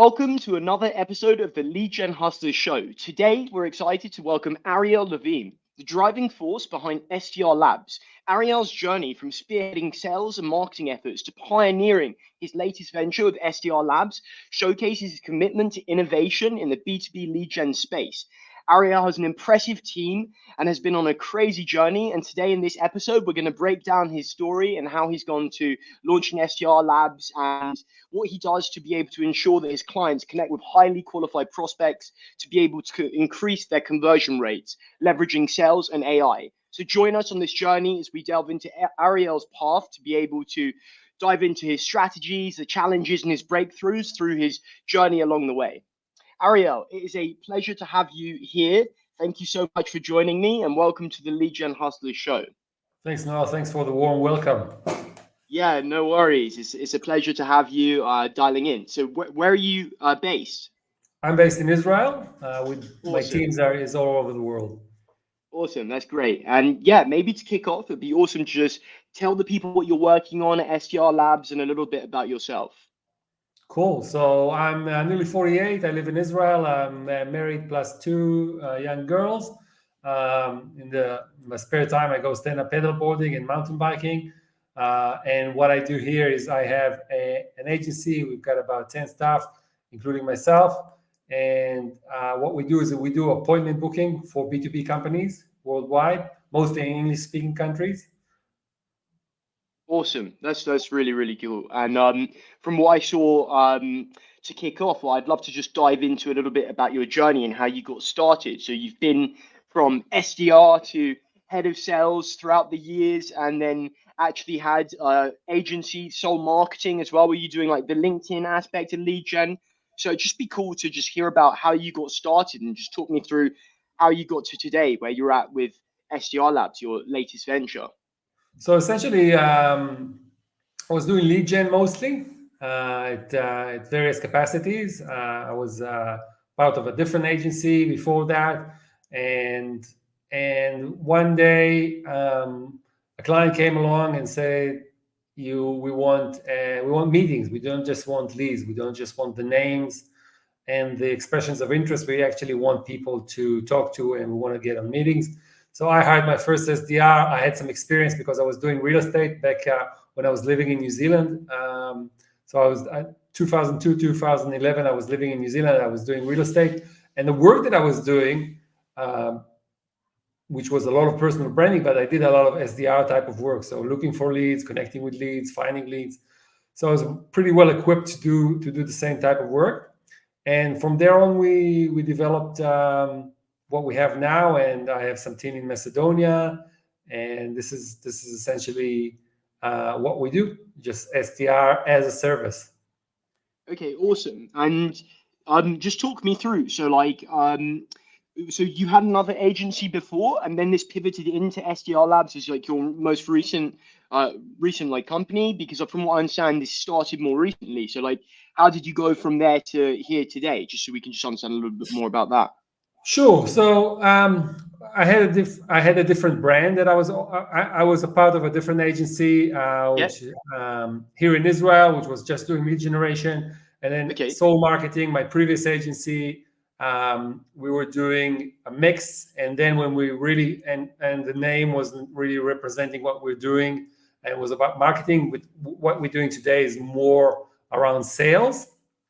Welcome to another episode of the Lead Gen Hustlers Show. Today, we're excited to welcome Ariel Levin, the driving force behind SDR Labs. Ariel's journey from spearheading sales and marketing efforts to pioneering his latest venture with SDR Labs showcases his commitment to innovation in the B2B lead gen space. Ariel has an impressive team and has been on a crazy journey. And today in this episode, we're going to break down his story and how he's gone to launching SDR Labs and what he does to be able to ensure that his clients connect with highly qualified prospects to be able to increase their conversion rates, leveraging sales and AI. So join us on this journey as we delve into Ariel's path to be able to dive into his strategies, the challenges, and his breakthroughs through his journey along the way. Ariel, it is a pleasure to have you here. Thank you so much for joining me and welcome to the Lead Gen Hustlers Show. Thanks, Noah. Thanks for the warm welcome. Yeah, no worries. It's a pleasure to have you dialing in. So where are you based? I'm based in Israel. With Awesome. My teams is all over the world. Awesome, that's great. And yeah, maybe to kick off, it'd be awesome to just tell the people what you're working on at SDR Labs and a little bit about yourself. Cool. So I'm nearly 48. I live in Israel. I'm married plus two young girls. In my spare time, I go stand-up paddleboarding and mountain biking. And what I do here is I have an agency. We've got about 10 staff, including myself. And what we do is we do appointment booking for B2B companies worldwide, mostly in English-speaking countries. Awesome. That's really, really cool. And from what I saw to kick off, well, I'd love to just dive into a little bit about your journey and how you got started. So you've been from SDR to head of sales throughout the years, and then actually had agency, sold marketing as well. Were you doing like the LinkedIn aspect of lead gen? So it'd just be cool to just hear about how you got started and just talk me through how you got to today, where you're at with SDR Labs, your latest venture. So essentially, I was doing lead gen mostly at various capacities. I was part of a different agency before that, and one day a client came along and said, we want meetings. We don't just want leads. We don't just want the names and the expressions of interest. We actually want people to talk to, and we want to get on meetings. So I hired my first SDR. I had some experience because I was doing real estate back when I was living in New Zealand. So I was 2002, 2011, I was living in New Zealand. I was doing real estate. And the work that I was doing, which was a lot of personal branding, but I did a lot of SDR type of work. So looking for leads, connecting with leads, finding leads. So I was pretty well equipped to do the same type of work. And from there on, we developed what we have now, and I have some team in Macedonia, and this is essentially what we do, just SDR as a service. Okay, awesome. And just talk me through. So like so you had another agency before, and then this pivoted into SDR Labs as like your most recent like company, because from what I understand, this started more recently. So like, how did you go from there to here today? Just so we can just understand a little bit more about that. Sure. So I had a different brand that I was a part of a different agency, which here in Israel, which was just doing lead generation, and then soul marketing. My previous agency, we were doing a mix, and then when we really and the name wasn't really representing what we're doing, and it was about marketing. With what we're doing today is more around sales.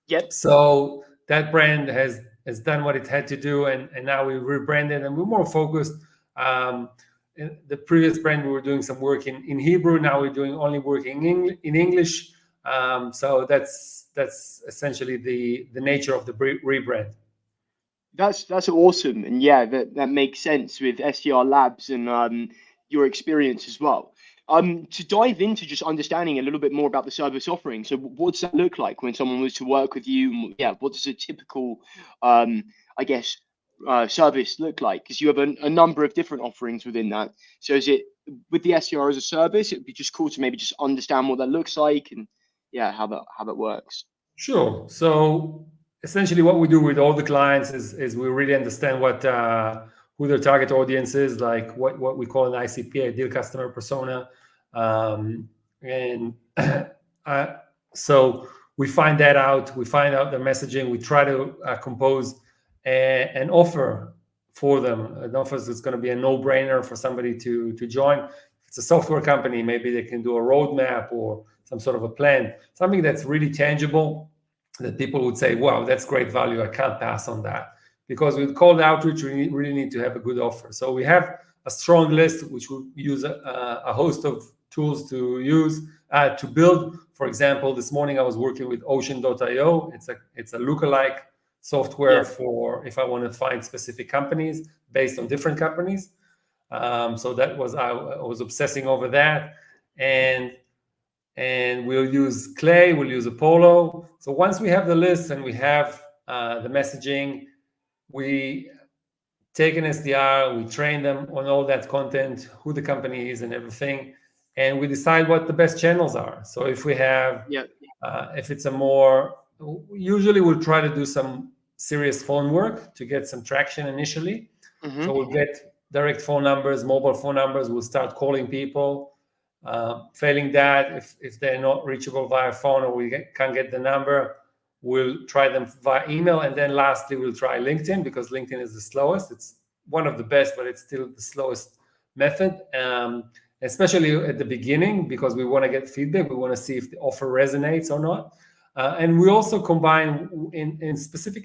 Yep. So that brand has done what it had to do, and now we rebranded and we're more focused. In the previous brand, we were doing some work in Hebrew. Now we're doing only work in English. So that's essentially the nature of the rebrand. That's awesome, and yeah, that makes sense with SDR Labs and your experience as well. To dive into just understanding a little bit more about the service offering. So what does that look like when someone was to work with you? Yeah, what does a typical, I guess, service look like? Because you have a number of different offerings within that. So is it with the SDR as a service? It'd be just cool to maybe just understand what that looks like and yeah, how that works. Sure. So essentially what we do with all the clients is we really understand what who their target audience is, like what we call an ICP, ideal customer persona. And so we find that out. We find out the messaging. We try to compose an offer for them. An offer that's going to be a no-brainer for somebody to join. If it's a software company, maybe they can do a roadmap or some sort of a plan, something that's really tangible that people would say, wow, that's great value. I can't pass on that. Because with cold outreach, we really need to have a good offer. So we have a strong list, which we use a host of tools to use to build. For example, this morning I was working with Ocean.io. It's a lookalike software Yeah. for if I want to find specific companies based on different companies. So that was I was obsessing over that, and we'll use Clay, we'll use Apollo. So once we have the list and we have the messaging, we take an SDR, we train them on all that content, who the company is and everything, and we decide what the best channels are. So if we have, Yeah. if it's a more, usually we'll try to do some serious phone work to get some traction initially. Mm-hmm. So we'll get direct phone numbers, mobile phone numbers, we'll start calling people. Failing that, if they're not reachable via phone or we can't get the number, we'll try them via email. And then lastly, we'll try LinkedIn because LinkedIn is the slowest. It's one of the best, but it's still the slowest method, especially at the beginning because we want to get feedback. We want to see if the offer resonates or not. And we also combine in specific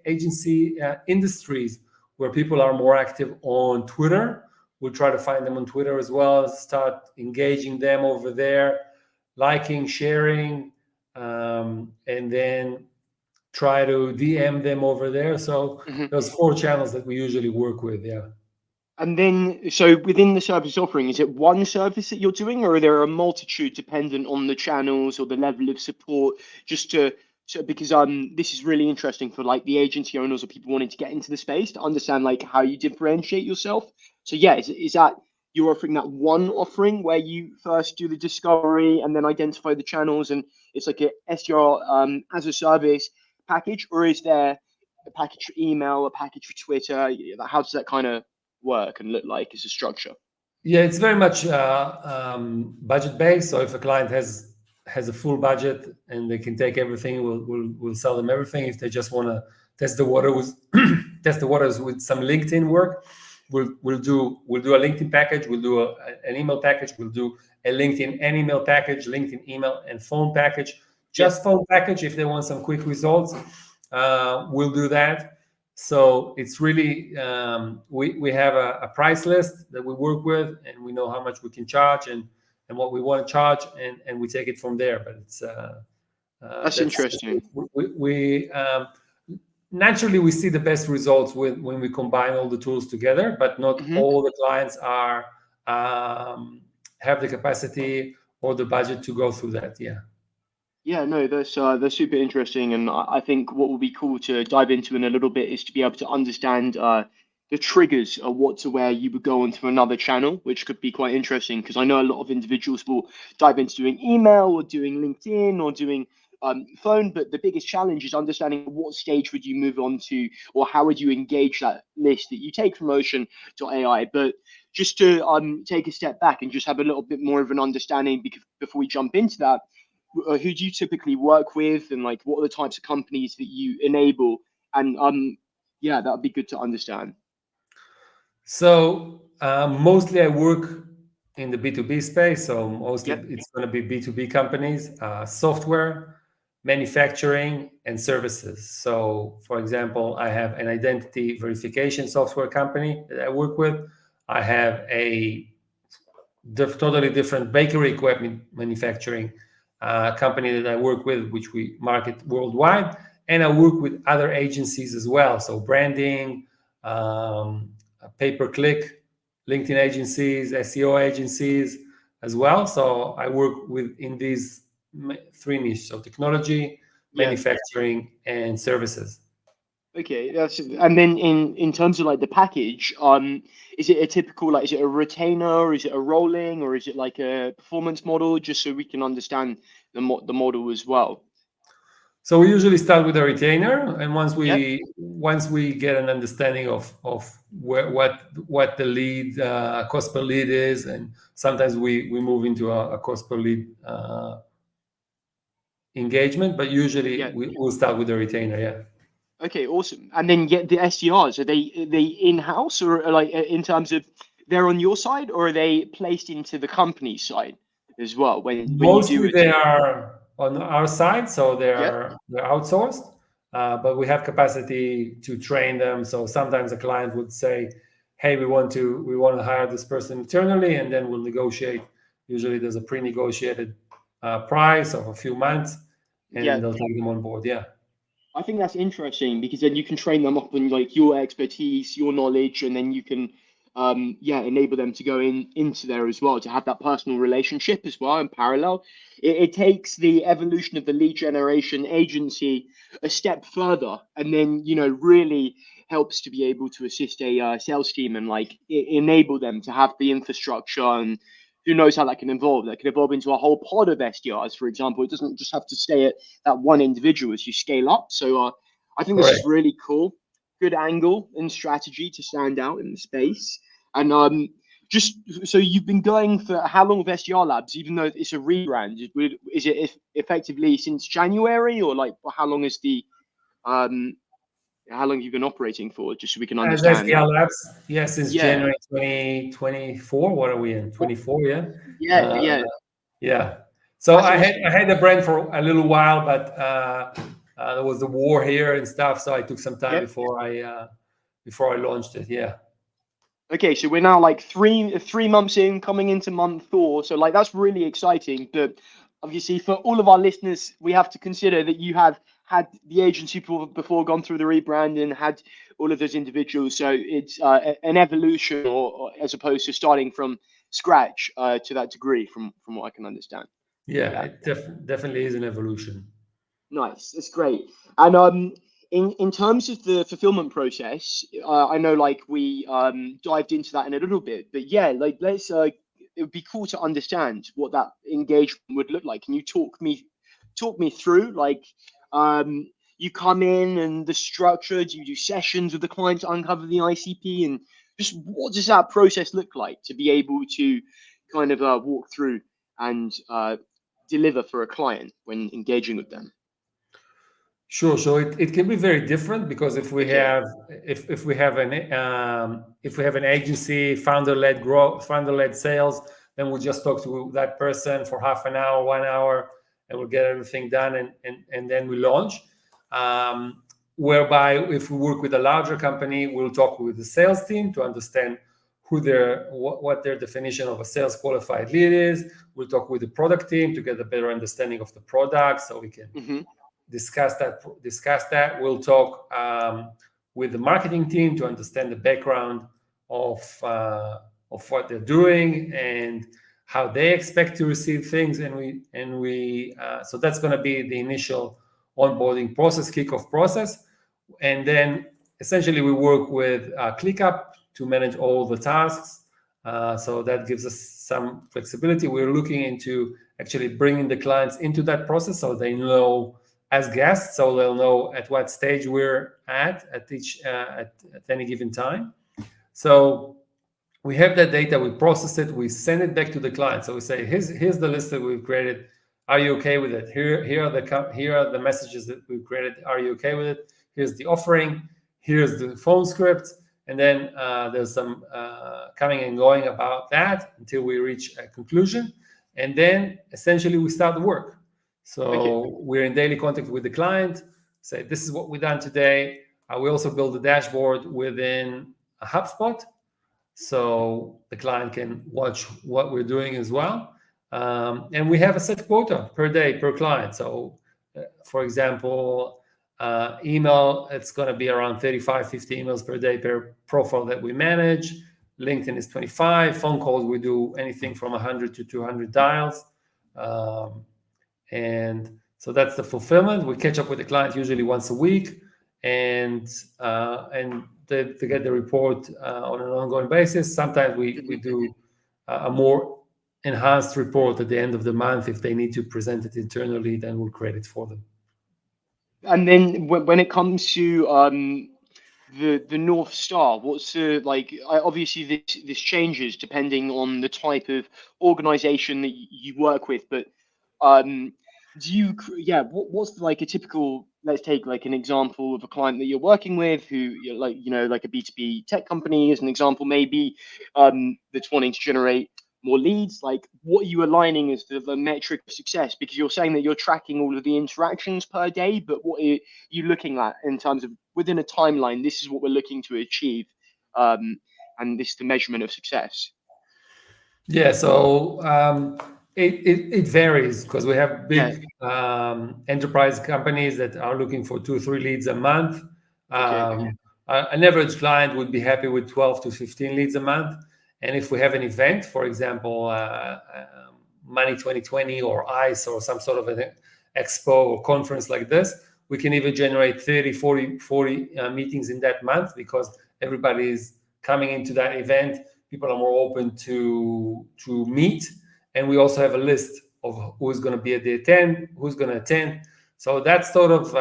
agency industries where people are more active on Twitter. We'll try to find them on Twitter as well, start engaging them over there, liking, sharing, and then try to DM them over there. So Mm-hmm. those 4 channels that we usually work with, yeah. And then, so within the service offering, is it one service that you're doing, or are there a multitude dependent on the channels or the level of support? Just to, so because this is really interesting for like the agency owners or people wanting to get into the space to understand like how you differentiate yourself. So yeah, is that you're offering that one offering where you first do the discovery and then identify the channels, and it's like a SDR as a service package, or is there a package for email, a package for Twitter? How does that kind of work and look like as a structure? Yeah, it's very much budget based. So if a client has a full budget and they can take everything, we'll sell them everything. If they just want to test the water with test the waters with some LinkedIn work, we'll do a LinkedIn package. We'll do an email package. We'll do a LinkedIn and email package, LinkedIn email and phone package. Yeah. Just phone package if they want some quick results. We'll do that. So it's really we have a price list that we work with, and we know how much we can charge and what we want to charge, and we take it from there. But it's That's that's interesting. we naturally we see the best results when we combine all the tools together. But not Hmm. all the clients are have the capacity or the budget to go through that. Yeah. Yeah, no, that's super interesting, and I think what will be cool to dive into in a little bit is to be able to understand the triggers of what to where you would go onto another channel, which could be quite interesting because I know a lot of individuals will dive into doing email or doing LinkedIn or doing phone, but the biggest challenge is understanding what stage would you move on to, or how would you engage that list that you take from Ocean.ai. But just to take a step back and just have a little bit more of an understanding before we jump into that, who do you typically work with, and like what are the types of companies that you enable? And yeah, that would be good to understand. So mostly I work in the B2B space. So mostly Yep. it's going to be B2B companies, software, manufacturing, and services. So, for example, I have an identity verification software company that I work with. I have a totally different bakery equipment manufacturing company that I work with, which we market worldwide. And I work with other agencies as well. So branding, um, pay-per-click, LinkedIn agencies, SEO agencies as well. So I work with in these 3 niches: so technology, Yeah. manufacturing, and services. Okay. That's, and then in terms of like the package, is it a typical, like, is it a retainer, or is it a rolling, or is it like a performance model? Just so we can understand the model as well. So we usually start with a retainer, and Yep. once we get an understanding of what the lead cost per lead is, and sometimes we move into a cost per lead engagement, but usually Yeah. we'll start with the retainer. Yeah. Okay, awesome. And then get the SDRs, are they in-house, or like in terms of they're on your side, or are they placed into the company side as well when you do Mostly it? they are on our side, so Yeah. they're outsourced, but we have capacity to train them. So sometimes a client would say, "Hey, we want to hire this person internally," and then we'll negotiate. Usually, there's a pre-negotiated price of a few months, Yeah. and they'll take them on board. Yeah, I think that's interesting because then you can train them up on like your expertise, your knowledge, and then you can, yeah, enable them to go into there as well to have that personal relationship as well in parallel. It takes the evolution of the lead generation agency a step further, and then really helps to be able to assist a sales team and like enable them to have the infrastructure and. Who knows how that can evolve? That can evolve into a whole pod of SDRs, for example. It doesn't just have to stay at that one individual as you scale up. So I think this is correct. really cool. Good angle and strategy to stand out in the space. And just so you've been going for how long with SDR Labs, even though it's a rebrand? Is it effectively since January, or like how long is the um how long have you been operating for? Just so we can As understand SDR like Labs, yes, since yeah, January 2024. What are we in? 24, yeah. yeah, Uh, yeah. yeah. So That's I awesome. had the brand for a little while, but there was the war here and stuff, so I took some time Yep. before I launched it. Yeah. Okay, so we're now like three months in, coming into month four. So like that's really exciting. But obviously, for all of our listeners, we have to consider that you have had the agency before, gone through the rebrand, and had all of those individuals. So it's an evolution, or as opposed to starting from scratch to that degree, from what I can understand. Yeah, Yeah. it definitely is an evolution. Nice, that's great. And in terms of the fulfillment process, I know like we dived into that in a little bit, but yeah, like let's it would be cool to understand what that engagement would look like. Can you talk me through like um you come in and the structure? Do you do sessions with the client to uncover the ICP, and just what does that process look like to be able to kind of walk through and deliver for a client when engaging with them? Sure. So it can be very different because Okay. if we have an agency founder-led growth, founder-led sales, then we'll just talk to that person for half an hour, 1 hour, and we'll get everything done, and then we launch. Whereby if we work with a larger company, we'll talk with the sales team to understand what their definition of a sales qualified lead is. We'll talk with the product team to get a better understanding of the product, so we can Hmm. discuss that. We'll talk with the marketing team to understand the background of what they're doing and how they expect to receive things, and we so that's going to be the initial onboarding process, kickoff process, and then essentially we work with ClickUp to manage all the tasks. So that gives us some flexibility. We're looking into actually bringing the clients into that process so they know as guests, so they'll know at what stage we're at each at any given time. So we have that data, we process it, we send it back to the client. So we say, here's the list that we've created. Are you okay with it? Here are the messages that we've created. Are you okay with it? Here's the offering. Here's the phone script. And then there's some coming and going about that until we reach a conclusion. And then essentially we start the work. Okay. So we're in daily contact with the client. Say, this is what we've done today. We also build a dashboard within a HubSpot so the client can watch what we're doing as well. And we have a set quota per day per client. So, for example, email, it's going to be around 35, 50 emails per day per profile that we manage. LinkedIn is 25. Phone calls, we do anything from 100 to 200 dials. Um, and so that's the fulfillment. We catch up with the client usually once a week, and they get the report on an ongoing basis. Sometimes we Hmm. do a more enhanced report at the end of the month. If they need to present it internally, then we'll create it for them. And then when it comes to the North Star, what's the like? Obviously, this changes depending on the type of organization that you work with, but um, Yeah, what's like a typical, let's take like an example of a client that you're working with who you're like, like a B2B tech company as an example, maybe, that's wanting to generate more leads. Like, what are you aligning as the metric of success? Because you're saying that you're tracking all of the interactions per day, but what are you looking at in terms of within a timeline? This is what we're looking to achieve, um, and this is the measurement of success. Yeah, so it varies because we have Yeah. big enterprise companies that are looking for 2 3 leads a month. Okay. An average client would be happy with 12 to 15 leads a month. And if we have an event, for example, Money 2020 or ICE or some sort of an expo or conference like this, we can even generate 30, 40 meetings in that month because everybody is coming into that event. People are more open to meet, and we also have a list of who's going to be at the attend, who's going to attend. So that's sort of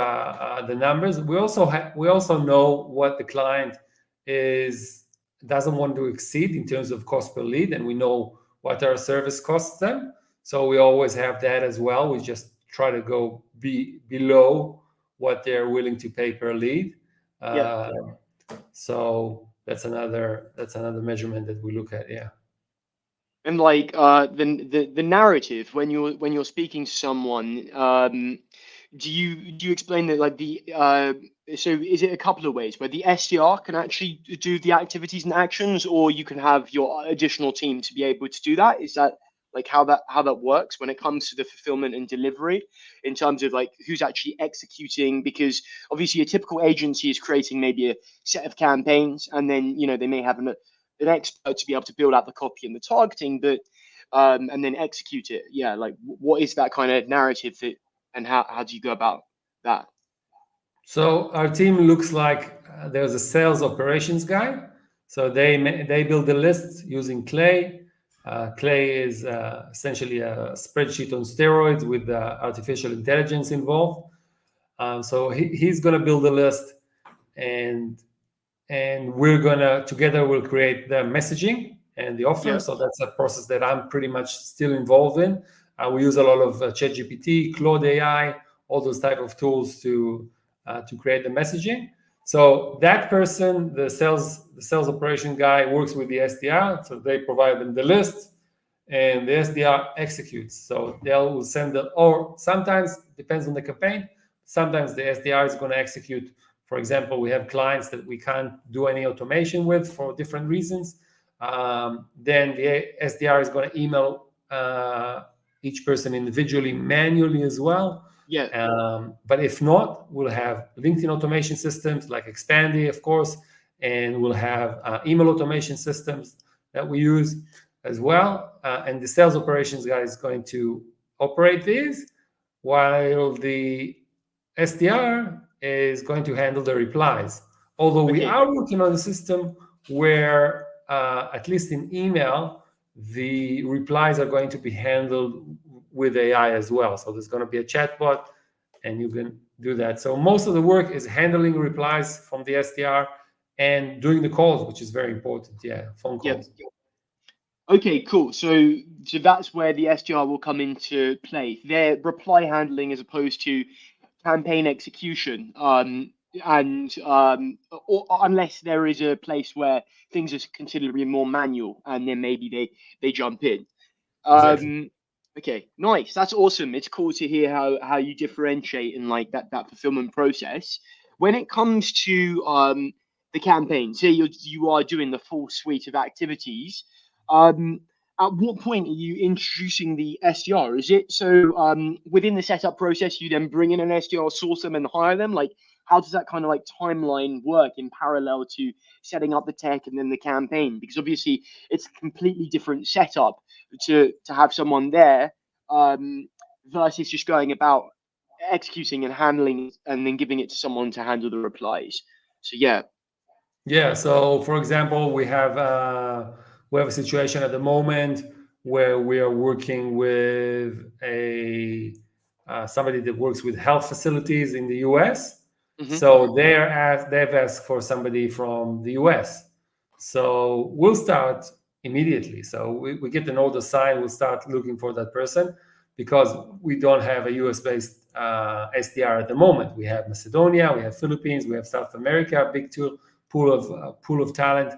the numbers. We also know what the client is doesn't want to exceed in terms of cost per lead, and we know what our service costs them. So we always have that as well. We just try to go below what they're willing to pay per lead. Yeah. Uh, so that's another measurement that we look at. Yeah. And like the narrative when you're speaking to someone, do you explain that like the so is it a couple of ways where the SDR can actually do the activities and actions, or you can have your additional team to be able to do that? Is that like how that works when it comes to the fulfillment and delivery in terms of like who's actually executing? Because obviously a typical agency is creating maybe a set of campaigns, and then they may have an expert to be able to build out the copy and the targeting, but and then execute it. Yeah, like what is that kind of narrative that, and how do you go about that? So our team looks like there's a sales operations guy. So they build the list using Clay. Clay is essentially a spreadsheet on steroids with artificial intelligence involved. So he's going to build a list, and we're gonna together we'll create the messaging and the offer. Yeah, So that's a process that I'm pretty much still involved in. We use a lot of ChatGPT, Claude AI, all those type of tools to create the messaging. So that person, the sales operation guy, works with the SDR. So they provide them the list, and the SDR executes. So they'll send the, or sometimes depends on the campaign. Sometimes the SDR is going to execute. For example, we have clients that we can't do any automation with for different reasons. Then the SDR is going to email each person individually, manually as well. yeah, But if not, we'll have LinkedIn automation systems like Expandy, of course, and we'll have email automation systems that we use as well. And the sales operations guy is going to operate these, while the SDR is going to handle the replies. Although we okay, are working on a system where, at least in email, the replies are going to be handled with AI as well. So there's going to be a chatbot, and you can do that. So most of the work is handling replies from the SDR and doing the calls, which is very important. Yeah, phone yeah. calls. Okay, cool. So that's where the SDR will come into play. Their reply handling as opposed to campaign execution. And or, unless there is a place where things are considerably more manual, and then maybe they jump in. Exactly. Um, okay, nice. That's awesome. It's cool to hear how you differentiate in like that fulfillment process. When it comes to the campaign, say you are doing the full suite of activities. Um, at what point are you introducing the SDR? Is it so within the setup process you then bring in an SDR, source them, and hire them? Like how does that kind of like timeline work in parallel to setting up the tech and then the campaign? Because obviously it's a completely different setup to have someone there um, versus just going about executing and handling it and then giving it to someone to handle the replies. So yeah, Yeah. So, for example, we have a situation at the moment where we are working with a somebody that works with health facilities in the U.S. hmm So they've asked for somebody from the U.S. So we'll start immediately. So we get an order signed, we'll start looking for that person. because we don't have a US based SDR at the moment. We have Macedonia, we have Philippines, we have South America, big pool of talent,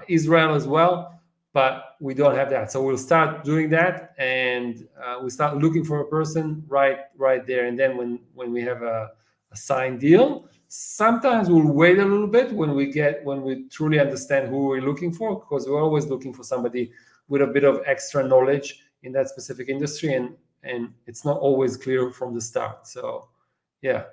Israel as well, but we don't have that. So we'll start doing that, and we start looking for a person right there. And then when we have a signed deal, sometimes we'll wait a little bit when we truly understand who we're looking for, because we're always looking for somebody with a bit of extra knowledge in that specific industry, and it's not always clear from the start. So yeah.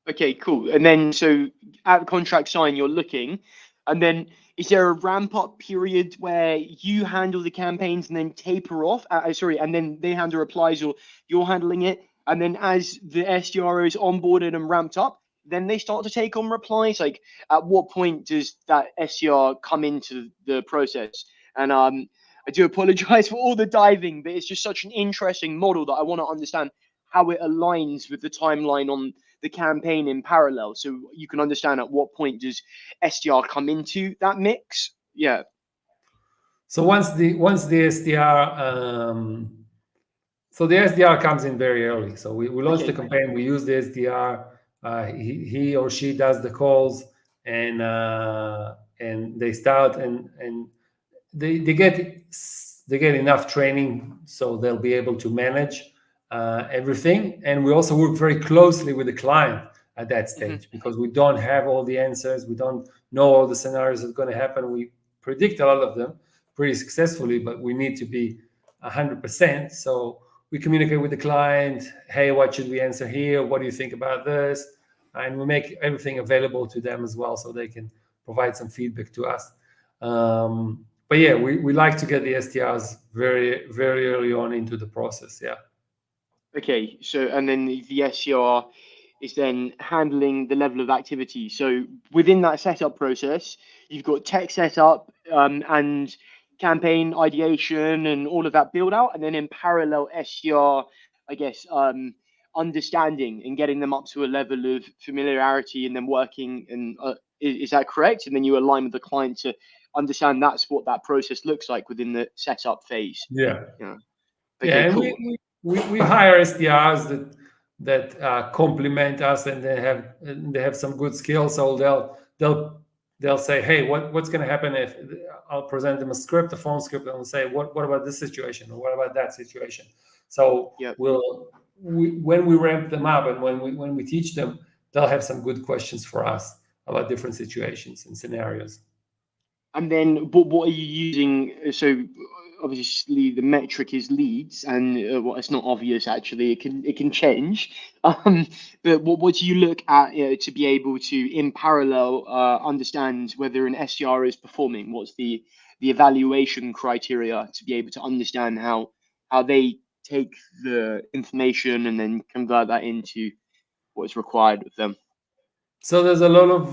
Okay, cool. And then, so at the contract sign, you're looking, and then is there a ramp up period where you handle the campaigns and then taper off? Sorry, and then they handle replies, or you're handling it, and then as the SDR is onboarded and ramped up, then they start to take on replies. Like, at what point does that SDR come into the process? And I do apologize for all the diving, but it's just such an interesting model that I want to understand how it aligns with the timeline on the campaign in parallel, so you can understand at what point does SDR come into that mix. Yeah. So once the SDR, so the SDR comes in very early. So we launch the Okay. campaign, we use the SDR, he or she does the calls, and they start, and they get enough training so they'll be able to manage everything. And we also work very closely with the client at that Hmm. stage, because we don't have all the answers, we don't know all the scenarios that's going to happen. We predict a lot of them pretty successfully, but we need to be 100%. So we communicate with the client, hey, what should we answer here, what do you think about this, and we make everything available to them as well, so they can provide some feedback to us. But yeah, we like to get the SDRs very, very early on into the process. Yeah. Okay, so and then the SDR is then handling the level of activity. So within that setup process, you've got tech setup, and campaign ideation and all of that build out, and then in parallel SDR, I guess, understanding and getting them up to a level of familiarity, and then working. And is that correct? And then you align with the client to understand that's what that process looks like within the setup phase. Yeah. Yeah. Yeah, Okay, and cool. we hire SDRs that complement us, and they have some good skills. So they'll say, hey, what's going to happen if I'll present them a script, a phone script, and we'll say, what about this situation, or what about that situation? So Yeah. when we ramp them up, and when we teach them, they'll have some good questions for us about different situations and scenarios. And then, but what are you using? So obviously the metric is leads, and well, it's not obvious actually. It can change. But what do you look at, to be able to, in parallel, understand whether an SDR is performing? What's the evaluation criteria to be able to understand how they take the information and then convert that into what is required of them? So there's a lot of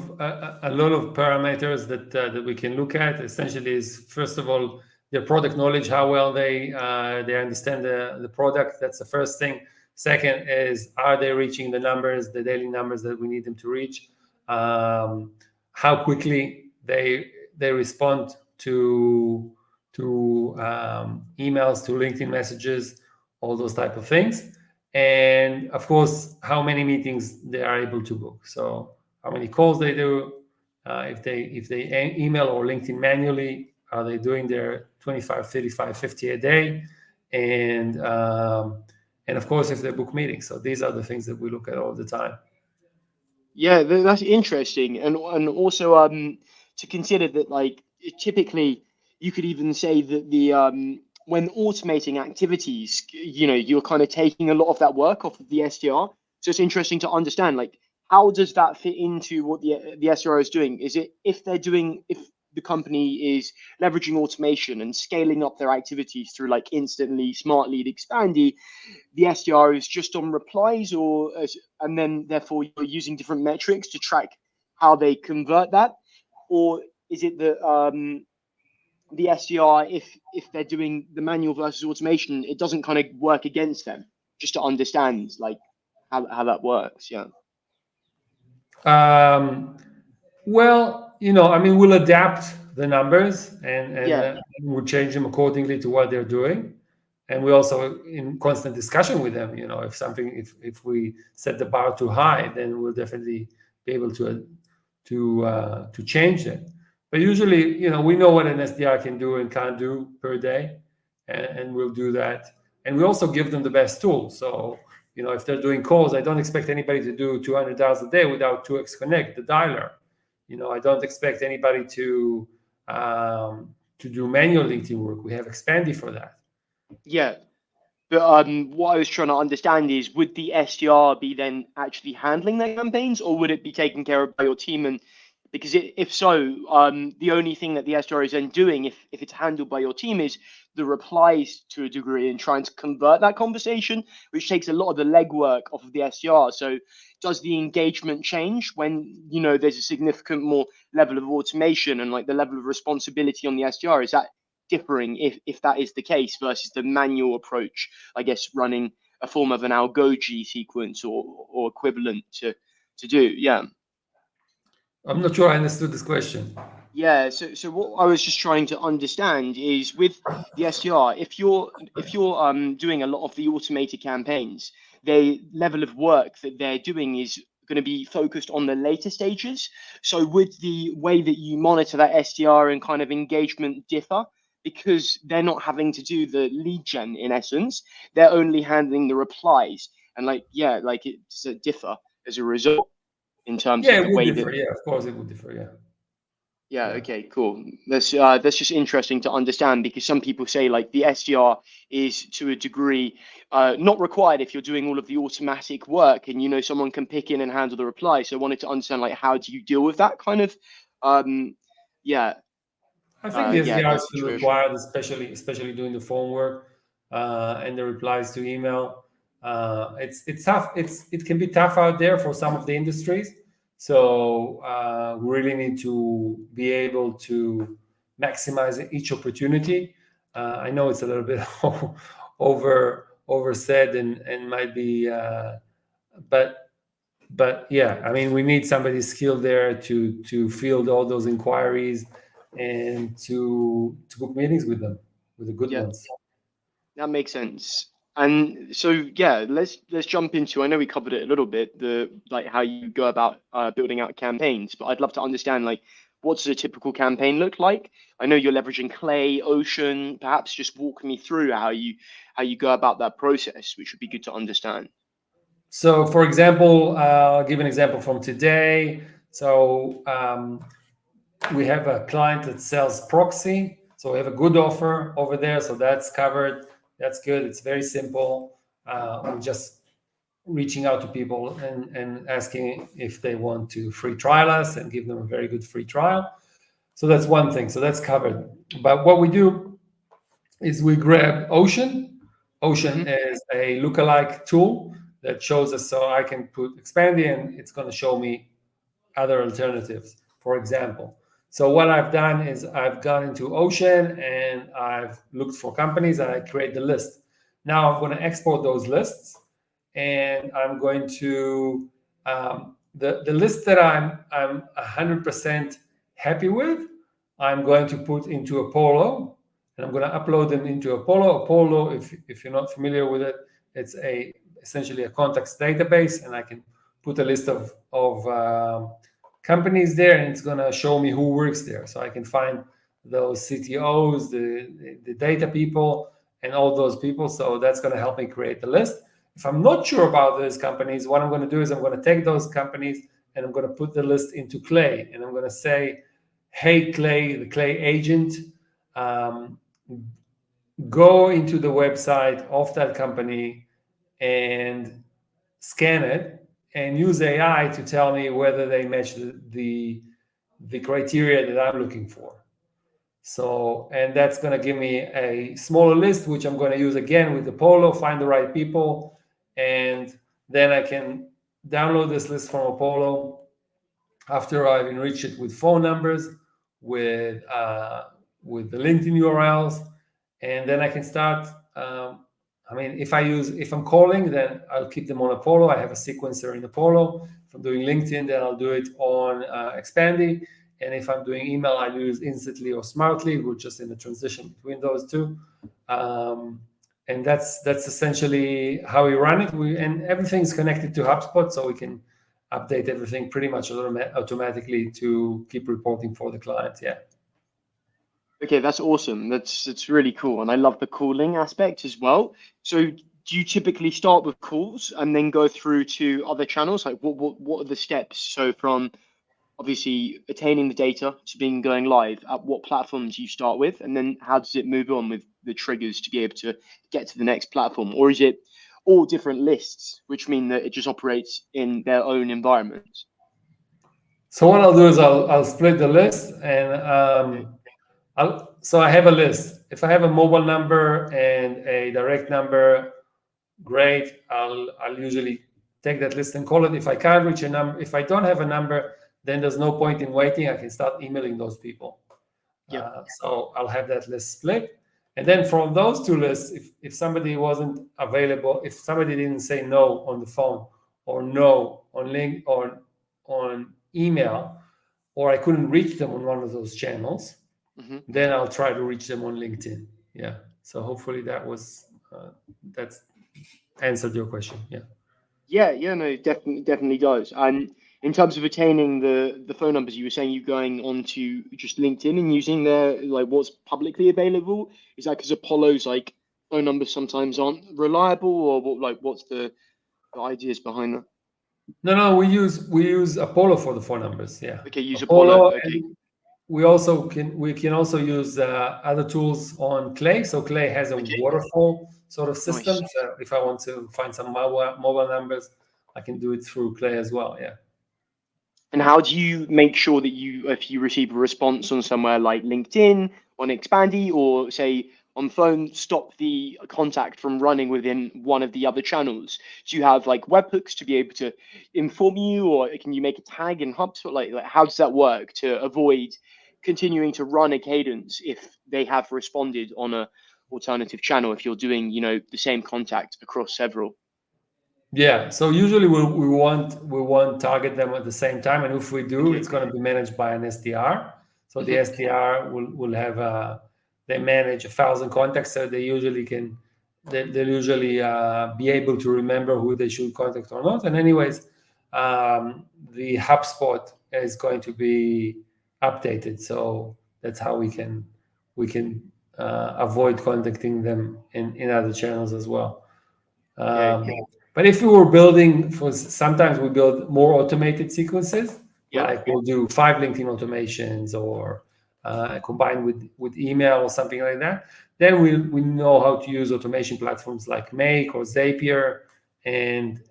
parameters that we can look at. Essentially, is first of all their product knowledge, how well they understand the product. That's the first thing. Second is, are they reaching the numbers, the daily numbers that we need them to reach? How quickly they respond to emails, to LinkedIn messages, all those type of things. And of course, how many meetings they are able to book. So how many calls they do, if they email or LinkedIn manually, are they doing their 25, 35, 50 a day, and of course if they book meetings. So these are the things that we look at all the time. Yeah, that's interesting, and also to consider that, like, typically you could even say that the when automating activities, you're kind of taking a lot of that work off of the SDR. So it's interesting to understand, like, how does that fit into what the SDR is doing? Is it, if the company is leveraging automation and scaling up their activities through like instantly, smart lead, expandy, the SDR is just on replies, and then therefore you're using different metrics to track how they convert that, or is it that the SDR, if they're doing the manual versus automation, it doesn't kind of work against them? Just to understand, like, how that works. Yeah. Um, well, I mean, we'll adapt the numbers, and Yeah. we'll change them accordingly to what they're doing. and we also in constant discussion with them. If something, if we set the bar too high, then we'll definitely be able to change it. But usually, we know what an SDR can do and can't do per day, and we'll do that. And we also give them the best tools. So, if they're doing calls, I don't expect anybody to do 200 dials a day without 2x Connect, the dialer. I don't expect anybody to do manual LinkedIn work. We have Expandy for that. Yeah. But what I was trying to understand is, would the SDR be then actually handling their campaigns, or would it be taken care of by your team? And because if so, the only thing that the SDR is then doing, if it's handled by your team, is the replies to a degree and trying to convert that conversation, which takes a lot of the legwork off of the SDR. So does the engagement change when there's a significant more level of automation and like the level of responsibility on the SDR? Is that differing if that is the case versus the manual approach, I guess, running a form of an algoji sequence or equivalent to do? Yeah. I'm not sure I understood this question. Yeah, so what I was just trying to understand is, with the SDR, if you're doing a lot of the automated campaigns, the level of work that they're doing is going to be focused on the later stages. So would the way that you monitor that SDR and kind of engagement differ? Because they're not having to do the lead gen in essence, they're only handling the replies. And like it's a differ as a result in terms Yeah, of it the would way that. differ. Yeah, of course it would differ. Yeah. Yeah, Yeah. okay, cool. That's just interesting to understand, because some people say like the SDR is to a degree not required if you're doing all of the automatic work, and someone can pick in and handle the reply. So I wanted to understand, like, how do you deal with that kind of um yeah I think the SDR that is still situation. required, especially doing the phone work and the replies to email. It's tough. It can be tough out there for some of the industries. So we really need to be able to maximize each opportunity. I know it's a little bit over said and might be, but yeah, I mean, we need somebody skilled there to field all those inquiries and to book meetings with them, with the good Yeah, ones. that makes sense. And so, yeah, let's jump into. I know we covered it a little bit, the like how you go about building out campaigns, but I'd love to understand, like, what does a typical campaign look like? I know you're leveraging Clay, Ocean. Perhaps just walk me through how you go about that process, which would be good to understand. So, for example, I'll give an example from today. So we have a client that sells proxy. So we have a good offer over there. So that's covered. That's good. It's very simple. We're just reaching out to people and asking if they want to free trial us and give them a very good free trial. So that's one thing. So that's covered. But what we do is we grab Ocean. Ocean Hmm. is a lookalike tool that shows us, so I can put Expandy and it's going to show me other alternatives, for example. So what I've done is I've gone into Ocean and I've looked for companies and I create the list. Now I'm going to export those lists and I'm going to the list that I'm 100% happy with. I'm going to put into Apollo and I'm going to upload them into Apollo. Apollo, if you're not familiar with it, it's essentially a contacts database, and I can put a list of companies there, and it's going to show me who works there. So I can find those CTOs, the data people, and all those people. So that's going to help me create the list. If I'm not sure about those companies, what I'm going to do is I'm going to take those companies and I'm going to put the list into Clay, and I'm going to say, "Hey, Clay, the Clay agent, um, go into the website of that company and scan it and use AI to tell me whether they match the criteria that I'm looking for." So, and that's going to give me a smaller list, which I'm going to use again with Apollo, find the right people, and then I can download this list from Apollo after I've enriched it with phone numbers, with with the LinkedIn URLs, and then I can start. I mean, if I'm calling, then I'll keep them on Apollo. I have a sequencer in Apollo. If I'm doing LinkedIn, then I'll do it on Expandy. And if I'm doing email, I use Instantly or Smartly. We're just in the transition between those two. Um, and that's essentially how we run it. And everything's connected to HubSpot, so we can update everything pretty much automatically to keep reporting for the client. Yeah. Okay, that's awesome. That's really cool, and I love the calling aspect as well. So, do you typically start with calls and then go through to other channels? Like, what are the steps? So, from obviously attaining the data to being going live, at what platforms do you start with, and then how does it move on with the triggers to be able to get to the next platform, or is it all different lists, which mean that it just operates in their own environments? So what I'll do is I'll split the list, and Okay. so I have a list. If I have a mobile number and a direct number, great. I'll usually take that list and call it. If I can't reach a number, if I don't have a number, then there's no point in waiting. I can start emailing those people. Yep. So I'll have that list split. And then from those two lists, if somebody wasn't available, if somebody didn't say no on the phone or no on link or on email, or I couldn't reach them on one of those channels, Hmm. then I'll try to reach them on LinkedIn. Yeah. So hopefully that's answered your question. Yeah. Yeah, yeah, no, definitely does. And in terms of attaining the phone numbers, you were saying you going onto just LinkedIn and using their like what's publicly available. Is that because Apollo's like phone numbers sometimes aren't reliable, or what? Like, what's the ideas behind that? No, we use Apollo for the phone numbers. Yeah, Okay, use Apollo. Apollo, Okay, and we can also use other tools on Clay. So Clay has a okay, waterfall sort of system. nice. So if I want to find some mobile numbers, I can do it through Clay as well. Yeah. And how do you make sure that if you receive a response on somewhere like LinkedIn, on Expandy, or say on phone, stop the contact from running within one of the other channels? Do you have like webhooks to be able to inform you, or can you make a tag in HubSpot? Like how does that work to avoid continuing to run a cadence if they have responded on a alternative channel if you're doing, the same contact across several? Yeah, so usually we won't target them at the same time, and if we do, Okay. it's going to be managed by an SDR. So the Hmm. SDR will have they manage 1,000 contacts, so they'll usually be able to remember who they should contact or not. And anyways, the HubSpot is going to be updated, so that's how we can avoid contacting them in other channels as well. Okay. Um, but if we were building sometimes we build more automated sequences, Yep. like we'll do 5 LinkedIn automations or combined with email or something like that. Then we know how to use automation platforms like Make or Zapier and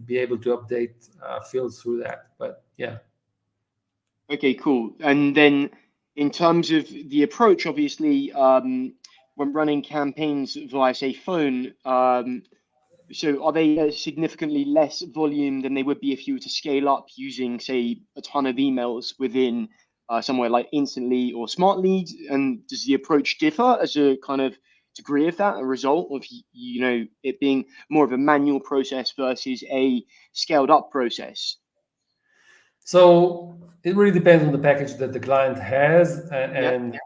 be able to update fields through that. But yeah. Okay, cool. And then in terms of the approach, obviously, when running campaigns via, say, phone, so are they significantly less volume than they would be if you were to scale up using, say, a ton of emails within somewhere like Instantly or Smart Leads? And does the approach differ as a kind of degree of that, a result of, it being more of a manual process versus a scaled up process? So it really depends on the package that the client has, Yep. and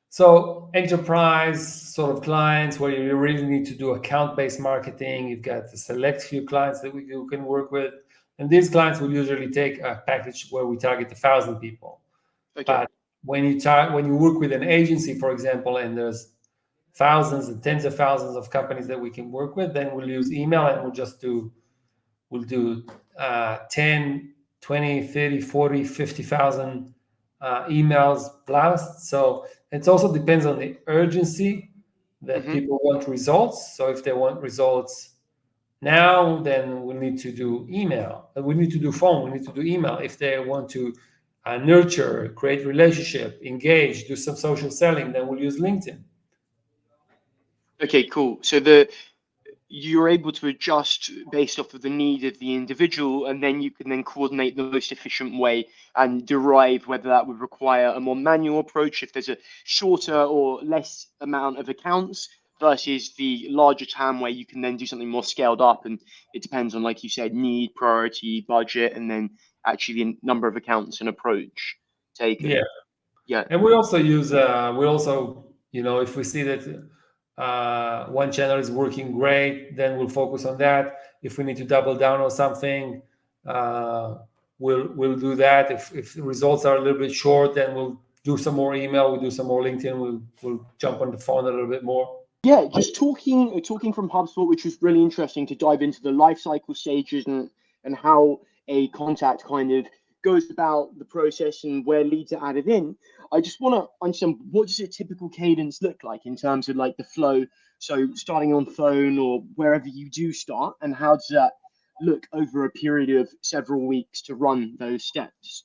so enterprise sort of clients where you really need to do account-based marketing, you've got a select few clients that you can work with, and these clients will usually take a package where we target 1,000 people. Okay. But when you work with an agency, for example, and there's thousands and tens of thousands of companies that we can work with, then we'll use email and we'll do 10, 20, 30, 40, 50,000 emails blast. So it also depends on the urgency that Hmm. people want results. So if they want results now, then we need to do email. We need to do phone. We need to do email. If they want to nurture, create relationship, engage, do some social selling, then we'll use LinkedIn. Okay, cool. So you're able to adjust based off of the need of the individual, and then you can then coordinate the most efficient way and derive whether that would require a more manual approach if there's a shorter or less amount of accounts versus the larger TAM where you can then do something more scaled up, and it depends on, like you said, need, priority, budget, and then actually the number of accounts and approach taken. Yeah. Yeah. And we also use, if we see that one channel is working great, then we'll focus on that. If we need to double down on something, we'll do that. If the results are a little bit short, then we'll do some more email, we'll do some more LinkedIn, we'll jump on the phone a little bit more. Yeah, just talking from HubSpot, which was really interesting to dive into the life cycle stages and how a contact kind of goes about the process and where leads are added in. I just want to understand, what does a typical cadence look like in terms of like the flow? So starting on phone or wherever you do start, and how does that look over a period of several weeks to run those steps?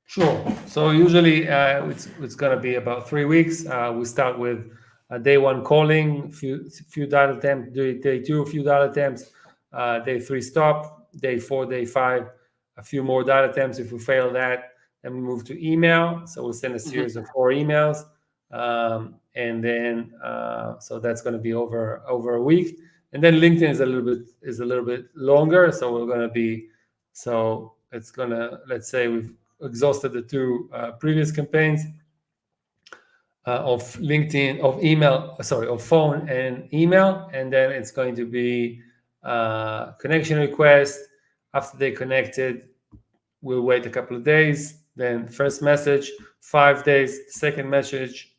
Sure. So usually it's going to be about 3 weeks. We start with day one calling, few data attempts. Day two, a few data attempts. Day three, stop. Day four, day five, a few more data attempts. If we fail that, then we move to email. So we'll send a Mhm. series of 4 emails, and then so that's going to be over a week. And then LinkedIn is a little bit longer. So we're going to be so it's going to, let's say we've exhausted the two previous campaigns of LinkedIn, of phone and email, and then it's going to be connection request. After they connected, we'll wait a couple of days. Then first message, 5 days, second message,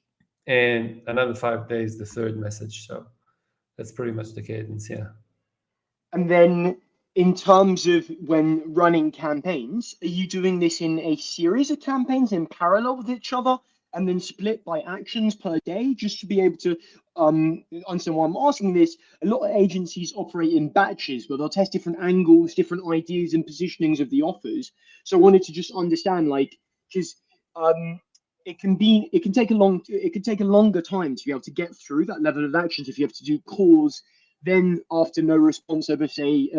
and another 5 days, the third message. So that's pretty much the cadence. Yeah. And then, in terms of when running campaigns, are you doing this in a series of campaigns in parallel with each other and then split by actions per day? Just to be able to understand why I'm asking this, a lot of agencies operate in batches where they'll test different angles, different ideas, and positionings of the offers. So I wanted to just understand, like, because um, it can take a longer time to be able to get through that level of actions if you have to do calls, then, after no response over, say,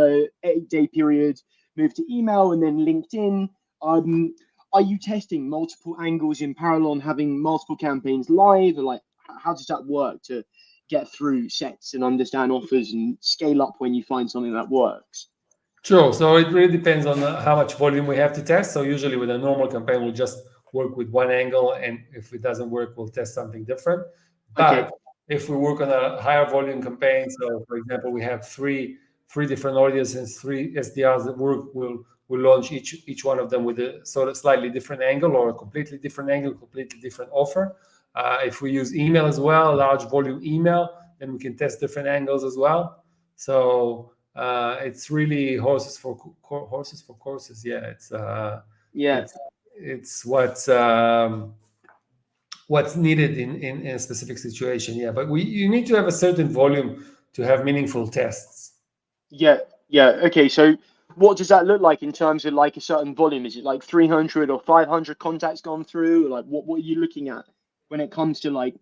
8-day period, move to email and then LinkedIn. Um, are you testing multiple angles in parallel and having multiple campaigns live? Or like, how does that work to get through sets and understand offers and scale up when you find something that works? Sure. So it really depends on how much volume we have to test. So usually with a normal campaign, we'll just work with one angle, and if it doesn't work, we'll test something different. Okay. But if we work on a higher volume campaign, so for example, we have three different audiences, three SDRs that work, we'll launch each one of them with a sort of slightly different angle or a completely different angle, completely different offer. If we use email as well, large volume email, then we can test different angles as well. So it's really horses for courses. Yeah, Yeah. it's it's what's needed in a specific situation. Yeah, but you need to have a certain volume to have meaningful tests. Yeah. Yeah. Okay. So what does that look like in terms of like a certain volume? Is it like 300 or 500 contacts gone through? Or like what are you looking at when it comes to like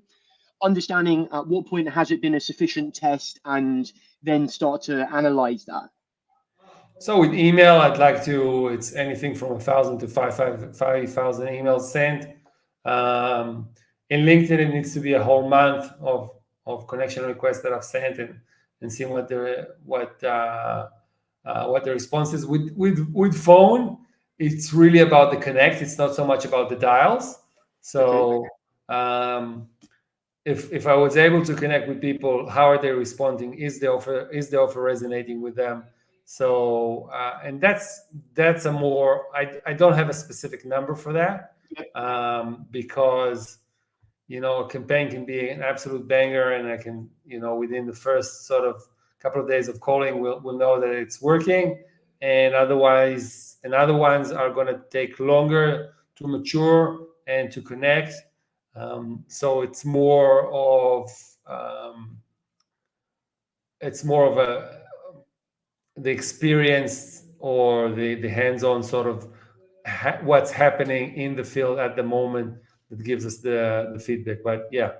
understanding at what point has it been a sufficient test and then start to analyze that? So with email, it's anything from 1,000 to 5,000 emails sent. In LinkedIn, it needs to be a whole month of connection requests that I've sent, and seeing what the response is. With phone, it's really about the connect. It's not so much about the dials. Okay. So um, if I was able to connect with people, how are they responding? Is the offer resonating with them? So and that's a more I don't have a specific number for that, Yeah. because a campaign can be an absolute banger, and I can, within the first sort of couple of days of calling, we'll know that it's working, and otherwise, and other ones are going to take longer to mature and to connect. So um, it's more of the experience or the hands-on sort of what's happening in the field at the moment that gives us the feedback. But yeah.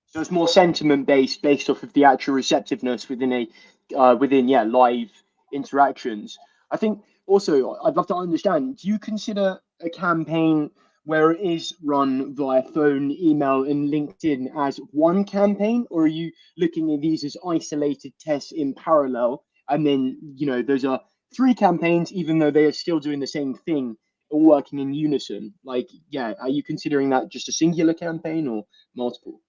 So it's more sentiment based off of the actual receptiveness within a within live interactions. I think also I'd love to understand, do you consider a campaign where it is run via phone, email, and LinkedIn as one campaign, or are you looking at these as isolated tests in parallel, and then those are three campaigns even though they are still doing the same thing, all working in unison? Like, yeah, are you considering that just a singular campaign or multiple?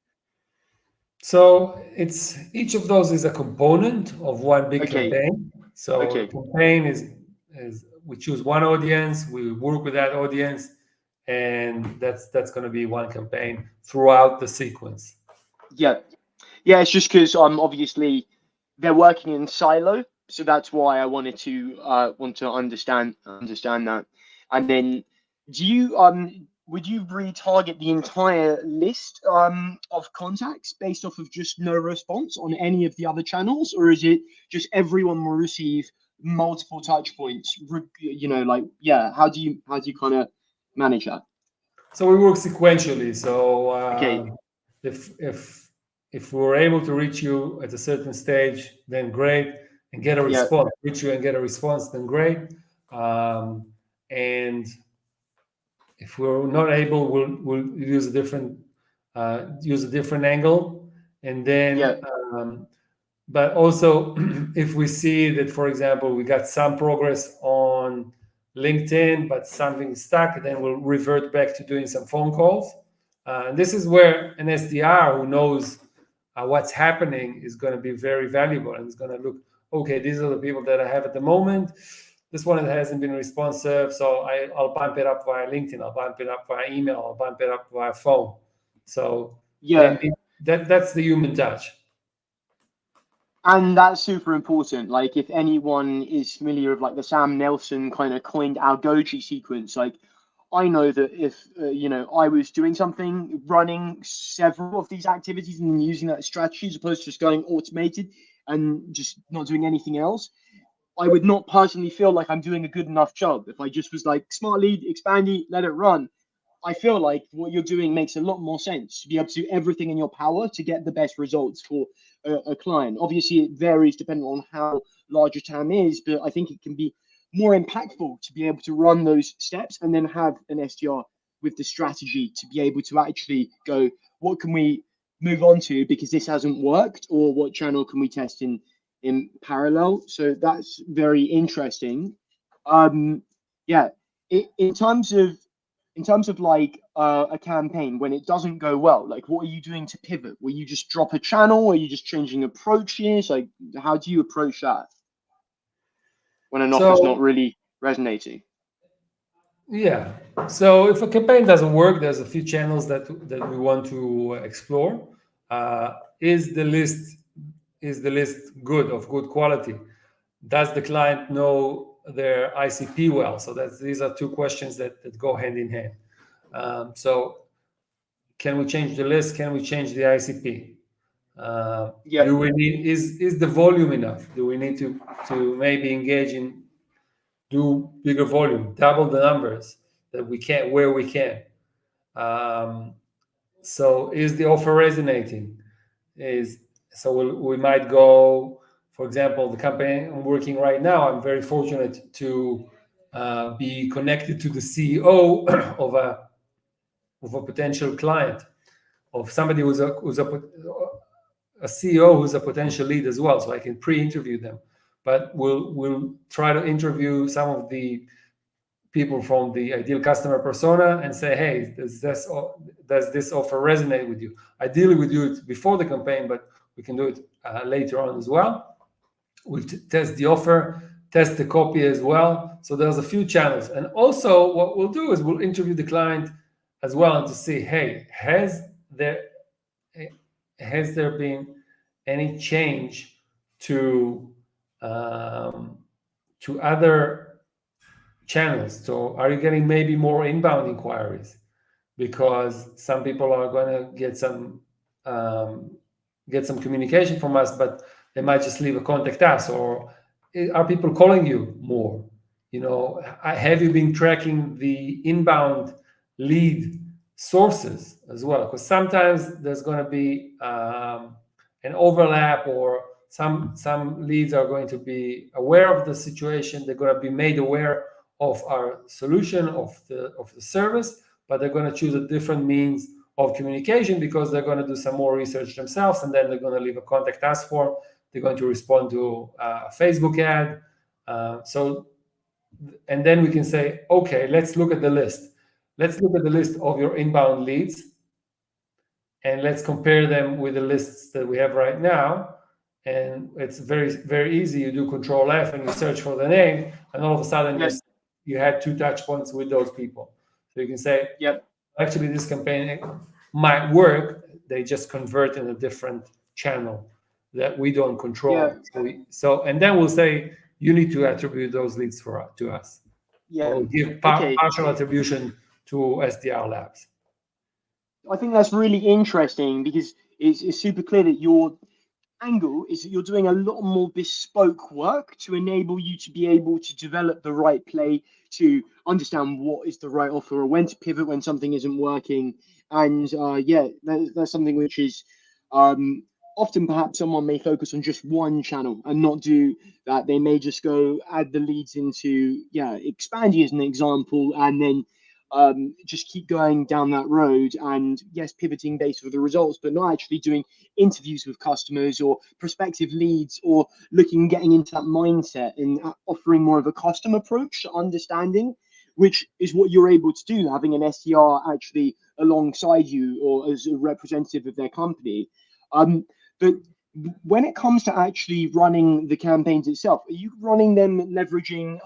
So it's each of those is a component of one big Okay, campaign. So the okay. campaign is we choose one audience, we work with that audience, and that's going to be one campaign throughout the sequence. Yeah. Yeah, it's just because obviously they're working in silo, so that's why I wanted to understand that. And then, do you would you retarget the entire list of contacts based off of just no response on any of the other channels, or is it just everyone will receive multiple touch points? You know, like yeah, how do you kind of manage that? So we work sequentially. So Okay, if we were able to reach you at a certain stage, then great, and get a yeah, response. Reach you and get a response, then great. Um, and if we're not able, we'll use a different angle, and yeah, then but also if we see that, for example, we got some progress on LinkedIn, but something stuck, then we'll revert back to doing some phone calls. And this is where an SDR who knows what's happening is going to be very valuable, and is going to look, okay, these are the people that I have at the moment. This one that hasn't been responsive, so I'll bump it up via LinkedIn, I'll bump it up via email, I'll bump it up via phone. So yeah. then that's the human touch. And that's super important. Like, if anyone is familiar with like the Sam Nelson kind of coined Algoji sequence, like I know that if I was doing something, running several of these activities and using that strategy as opposed to just going automated and just not doing anything else, I would not personally feel like I'm doing a good enough job. If I just was like smart lead, expand it, let it run, I feel like what you're doing makes a lot more sense to be able to do everything in your power to get the best results for a client. Obviously, it varies depending on how large a TAM is, but I think it can be more impactful to be able to run those steps and then have an SDR with the strategy to be able to actually go, what can we move on to because this hasn't worked, or what channel can we test in parallel? So that's very interesting. Um, yeah, in terms of like a campaign when it doesn't go well, like what are you doing to pivot? Will you just drop a channel? Are you just changing approaches? Like how do you approach that when an offer's not So really resonating? yeah. So if a campaign doesn't work, there's a few channels that we want to explore. Uh, is the list is the list good, of good quality? Does the client know their ICP well? So these are two questions that go hand in hand. So can we change the list? Can we change the ICP? Yeah, Do we need is the volume enough? Do we need to maybe engage in do bigger volume, double the numbers that we can where we can. Um, so is the offer resonating? Is so we might go, for example, the company I'm working right now. I'm very fortunate to be connected to the CEO of a potential client, of somebody a CEO who's a potential lead as well, so I can pre-interview them. But we'll try to interview some of the people from the ideal customer persona and say, hey, does this offer resonate with you? Ideally, we do it before the campaign, but we can do it later on as well. We'll test the offer, test the copy as well. So there's a few channels. And also what we'll do is we'll interview the client as well and to see, hey, there has there been any change to um, other channels? So are you getting maybe more inbound inquiries? Because some people are going to um, get some communication from us, but they might just leave a contact us. Or are people calling you more? Have you been tracking the inbound lead sources as well? Because sometimes there's going to be an overlap, or some leads are going to be aware of the situation. They're going to be made aware of our solution, of the service, but they're going to choose a different means of communication because they're going to do some more research themselves, and then they're going to leave a contact us form. They're going to respond to a Facebook ad. And then we can say, okay, let's look at the list. Let's look at the list of your inbound leads. and let's compare them with the lists that we have right now. And it's very, very easy. You do Control F and you search for the name, and all of a sudden Yeah. you had 2 touch points with those people. So you can say, Yeah. actually, this campaign might work. They just convert in a different channel that we don't Yeah. control. And then we'll say you need to attribute those leads to us, Yeah. or give Okay. partial attribution to SDR Labs. I think that's really interesting because it's super clear that your angle is that you're doing a lot more bespoke work to enable you to be able to develop the right play, to understand what is the right offer or when to pivot when something isn't working. And yeah, that's something which is um, often perhaps someone may focus on just one channel and not do that. They may just go add the leads into, yeah, Expandy as an example, and then just keep going down that road and yes, pivoting based on the results, but not actually doing interviews with customers or prospective leads or getting into that mindset and offering more of a custom approach to understanding, which is what you're able to do, having an SDR actually alongside you or as a representative of their company. But when it comes to actually running the campaigns itself, are you running them leveraging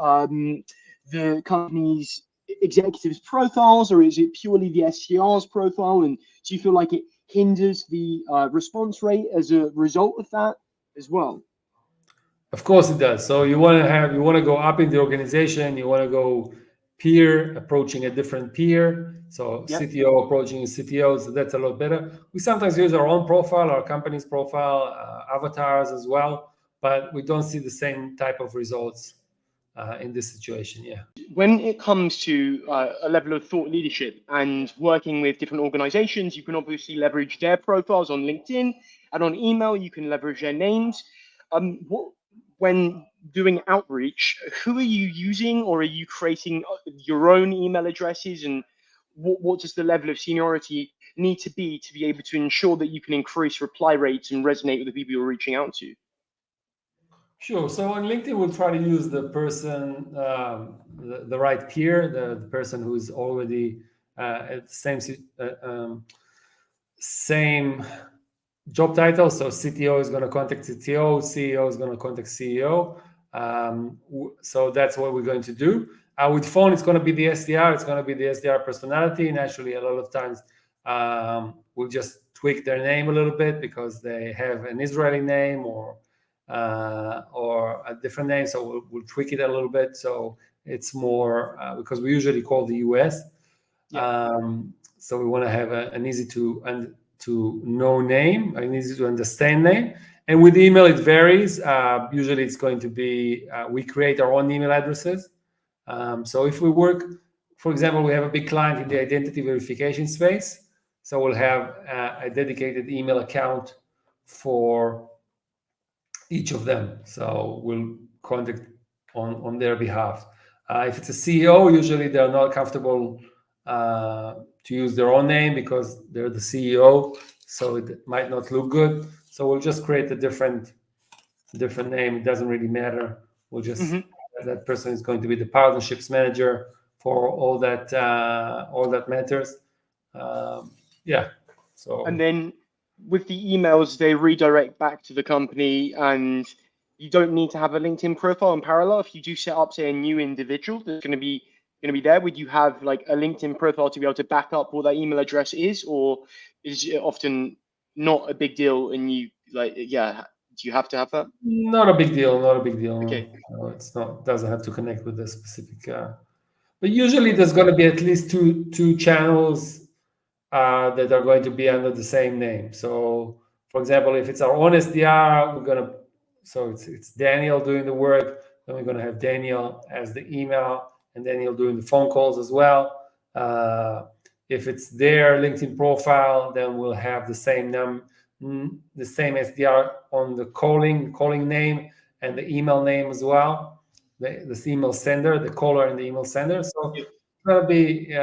the company's executives' profiles, or is it purely the SDR's profile? And do you feel like it hinders the response rate as a result of that as well? Of course it does. So you want to go up in the organization. You want to go peer approaching a different peer. So Yep. CTO approaching a CTO. So that's a lot better. We sometimes use our own profile, our company's profile, avatars as well, but we don't see the same type of results in this situation. Yeah. When it comes to a level of thought leadership and working with different organizations, you can obviously leverage their profiles on LinkedIn, and on email, you can leverage their names. When doing outreach, who are you using, or are you creating your own email addresses? And what does the level of seniority need to be able to ensure that you can increase reply rates and resonate with the people you're reaching out to? Sure. So on LinkedIn, we'll try to use the person, the right peer, the person who's already at the same job title. So CTO is going to contact CTO, CEO is going to contact CEO. So that's what we're going to do. With phone, it's going to be the SDR. It's going to be the SDR personality. And actually, a lot of times, we'll just tweak their name a little bit because they have an Israeli name or a different name. So we'll tweak it a little bit. So it's more because we usually call the US. Yeah. So we want to have an easy to know name, an easy to understand name. And with email, it varies. Usually it's going to be, we create our own email addresses. So if we work, for example, we have a big client in the identity verification space. So we'll have a dedicated email account for each of them. So we'll contact on their behalf. If it's a CEO, usually they're not comfortable to use their own name because they're the CEO, so it might not look good. So we'll just create a different name. It doesn't really matter. We'll just that person is going to be the partnerships manager for all that matters. Yeah. So And then with the emails, they redirect back to the company, and you don't need to have a LinkedIn profile in parallel. If you do set up, say, a new individual that's going to be there, would you have like a LinkedIn profile to be able to back up what that email address is, or is it often not a big deal? And you like, yeah, do you have to have that? not a big deal. Not a big deal. Okay. No, it's not. Doesn't have to connect with the specific. But usually, there's going to be at least two channels that are going to be under the same name. So, for example, if it's our own SDR, it's Daniel doing the work. Then we're gonna have Daniel as the email, and Daniel doing the phone calls as well. If it's their LinkedIn profile, then we'll have the same the same SDR on the calling name and the email name as well. The email sender, the caller, and the email sender. So Yeah. it's gonna be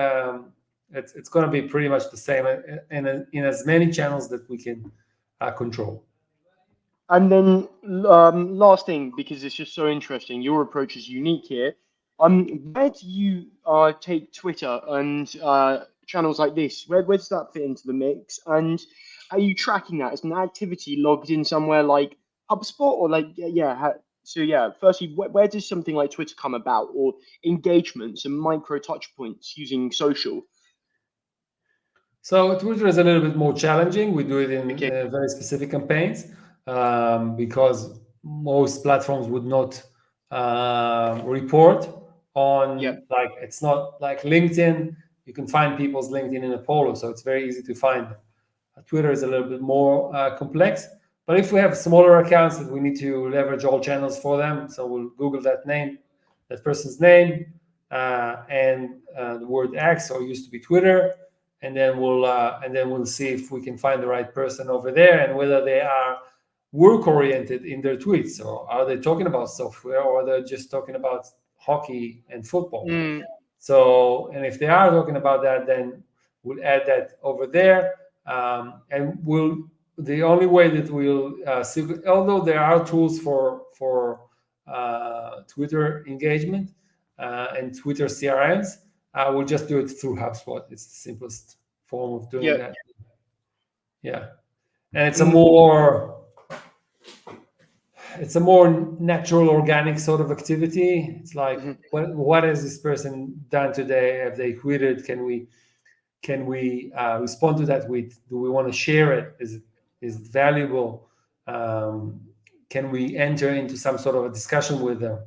it's going to be pretty much the same in as many channels that we can control. And then last thing, because it's just so interesting, your approach is unique here. Where do you take Twitter and channels like this? Where does that fit into the mix? And are you tracking that as an activity logged in somewhere like HubSpot or like so yeah, firstly, where does something like Twitter come about, or engagements and micro touch points using social? So Twitter is a little bit more challenging. We do it in Okay. very specific campaigns because most platforms would not report on, Yep. like, it's not like LinkedIn. You can find people's LinkedIn in a polo, so it's very easy to find. Twitter is a little bit more complex. But if we have smaller accounts that we need to leverage all channels for them, so we'll Google that name, that person's name, and the word X, or used to be Twitter, and then we'll see if we can find the right person over there and whether they are work oriented in their tweets, or are they talking about software, or are they just talking about hockey and football. Mm, So, and if they are talking about that, then we'll add that over there. And we'll the only way that we'll see, although there are tools for Twitter engagement and Twitter CRMs, we'll just do it through HubSpot. It's the simplest form of doing yeah. that. Yeah, and Mm, it's a more natural, organic sort of activity. It's like, mhm. what has this person done today? Have they tweeted? Can we respond to that tweet? Do we want to share it? Is it valuable? Um, can we enter into some sort of a discussion with them?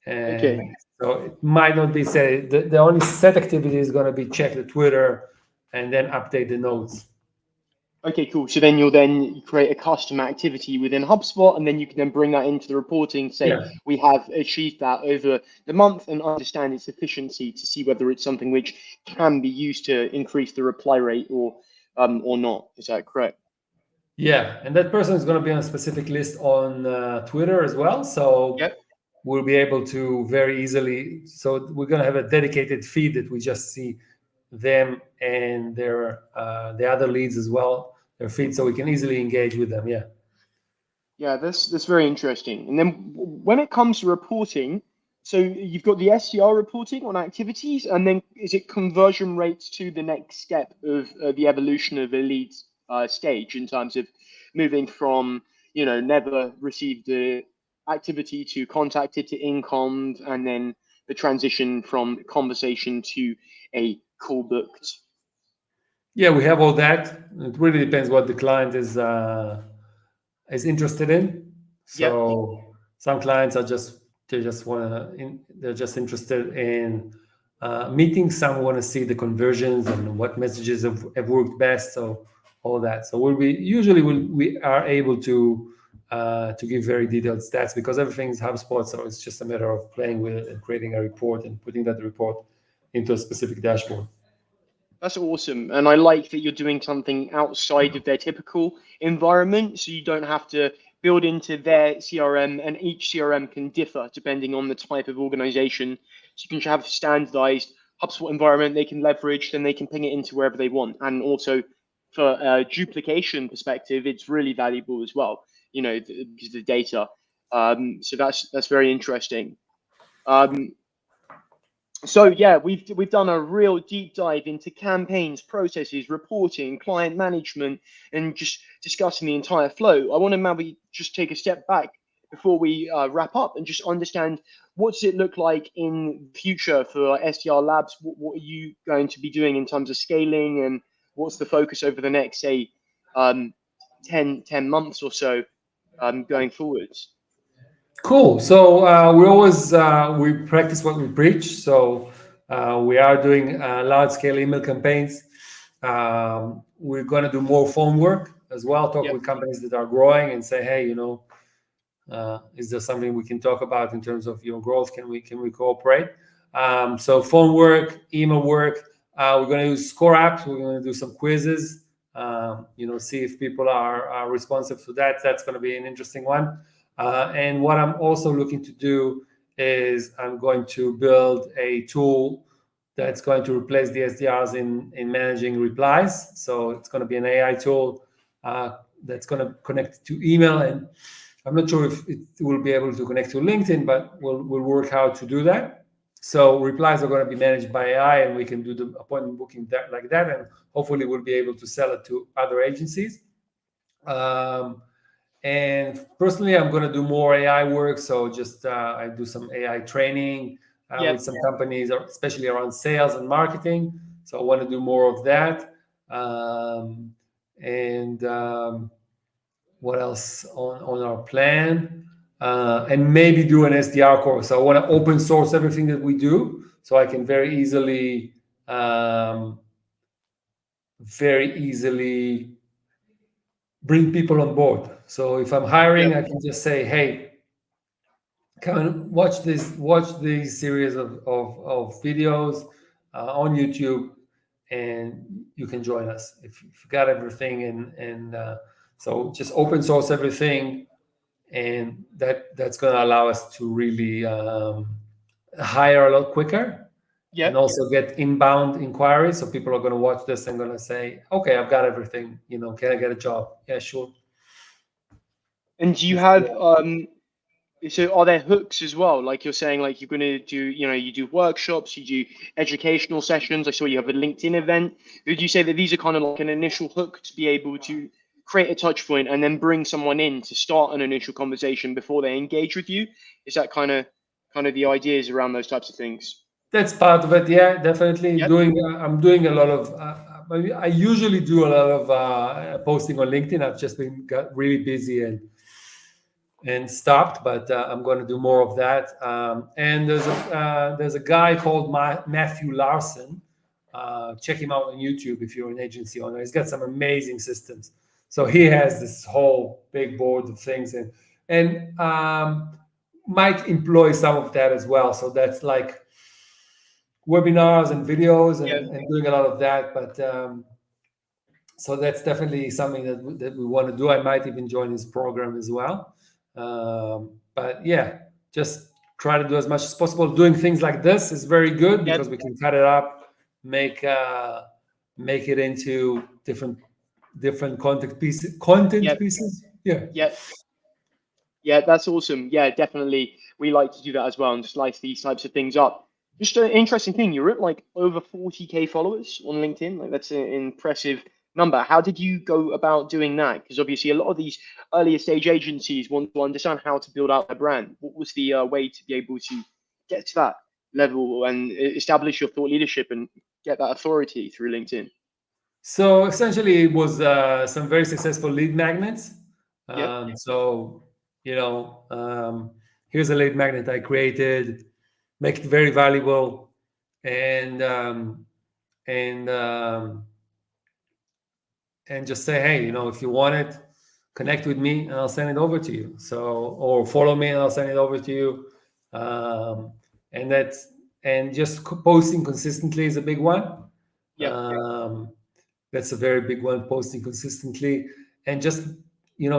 And Okay. so it might not be said. The only set activity is going to be check the Twitter and then update the notes. Okay, cool. So then you'll then create a custom activity within HubSpot, and then you can then bring that into the reporting, say Yeah. we have achieved that over the month, and understand its efficiency to see whether it's something which can be used to increase the reply rate or not. Is that correct? Yeah, and that person is going to be on a specific list on Twitter as well. So Yep. we'll be able to very easily. So we're going to have a dedicated feed that we just see them and their the other leads as well, their feed, so we can easily engage with them. Yeah. Yeah, that's very interesting. And then when it comes to reporting, so you've got the SDR reporting on activities, and then is it conversion rates to the next step of the evolution of a lead stage in terms of moving from, never received the activity to contacted to incommed, and then the transition from conversation to a call booked. Yeah, we have all that. It really depends what the client is interested in. Yep. So some clients are just they just want to they're just interested in meetings. Some want to see the conversions and what messages have worked best. So all that. So we are able to give very detailed stats because everything's HubSpot. So it's just a matter of playing with it and creating a report and putting that report into a specific dashboard. That's awesome. And I like that you're doing something outside of their typical environment. So you don't have to build into their CRM, and each CRM can differ depending on the type of organization. So you can have standardized HubSpot environment they can leverage, then they can ping it into wherever they want. And also for a duplication perspective, it's really valuable as well, because of the data. So that's very interesting. Um, so yeah, we've done a real deep dive into campaigns, processes, reporting, client management, and just discussing the entire flow. I want to maybe just take a step back before we wrap up and just understand what does it look like in the future for SDR Labs. What are you going to be doing in terms of scaling, and what's the focus over the next, say, um, 10 months or so going forwards? Cool. So we practice what we preach. So we are doing large scale email campaigns. We're going to do more phone work as well. Talk Yep. with companies that are growing and say, hey, is there something we can talk about in terms of your growth? Can we cooperate? So phone work, email work. We're going to use score apps. We're going to do some quizzes. See if people are responsive to that. That's going to be an interesting one. And what I'm also looking to do is I'm going to build a tool that's going to replace the SDRs in managing replies. So it's going to be an AI tool that's going to connect to email and I'm not sure if it will be able to connect to LinkedIn, but we'll work how to do that. So replies are going to be managed by AI, and we can do the appointment booking like that, and hopefully we'll be able to sell it to other agencies. And personally, I'm going to do more AI work. So just I do some AI training with Yep. some companies, especially around sales and marketing. So I want to do more of that. And what else on our plan? And maybe do an SDR course. So I want to open source everything that we do, so I can um, very easily bring people on board. So if I'm hiring, Yep. I can just say, "Hey, come and watch these series of videos on YouTube, and you can join us if you've got everything." And so just open source everything, and that's going to allow us to really hire a lot quicker, and Yep. also get inbound inquiries. So people are going to watch this and going to say, "Okay, I've got everything. Can I get a job?" Yeah, sure. And do you Let's do have it. so are there hooks as well? Like you're saying, like you're gonna do, you do workshops, you do educational sessions. I saw you have a LinkedIn event. Would you say that these are kind of like an initial hook to be able to create a touch point and then bring someone in to start an initial conversation before they engage with you? Is that kind of the ideas around those types of things? That's part of it. Yeah, definitely. Yep. I'm doing a lot of. I usually do a lot of posting on LinkedIn. I've just been got really busy and stopped, but I'm going to do more of that. And there's a guy called Matthew Larson. Check him out on YouTube if you're an agency owner. He's got some amazing systems. So he has this whole big board of things, and might employ some of that as well. So that's like webinars and videos Yep. and doing a lot of that. But so that's definitely something that we want to do. I might even join his program as well. But yeah, just try to do as much as possible. Doing things like this is very good Yep. because we can cut it up, make it into different content pieces. Content Yep. pieces. Yeah. Yep. Yeah, that's awesome. Yeah, definitely. We like to do that as well and slice these types of things up. Just an interesting thing, you're at like over 40K followers on LinkedIn. Like that's an impressive number. How did you go about doing that? Because obviously a lot of these earlier stage agencies want to understand how to build out their brand. What was the way to be able to get to that level and establish your thought leadership and get that authority through LinkedIn? So essentially, it was some very successful lead magnets. Yep. So you know, um, here's a lead magnet I created, make it very valuable, and um, and um, and just say, hey, if you want it, connect with me, and I'll send it over to you. So, or follow me, and I'll send it over to you. Um, and that's and just posting consistently is a big one. Yep. Um, that's a very big one, posting consistently, and just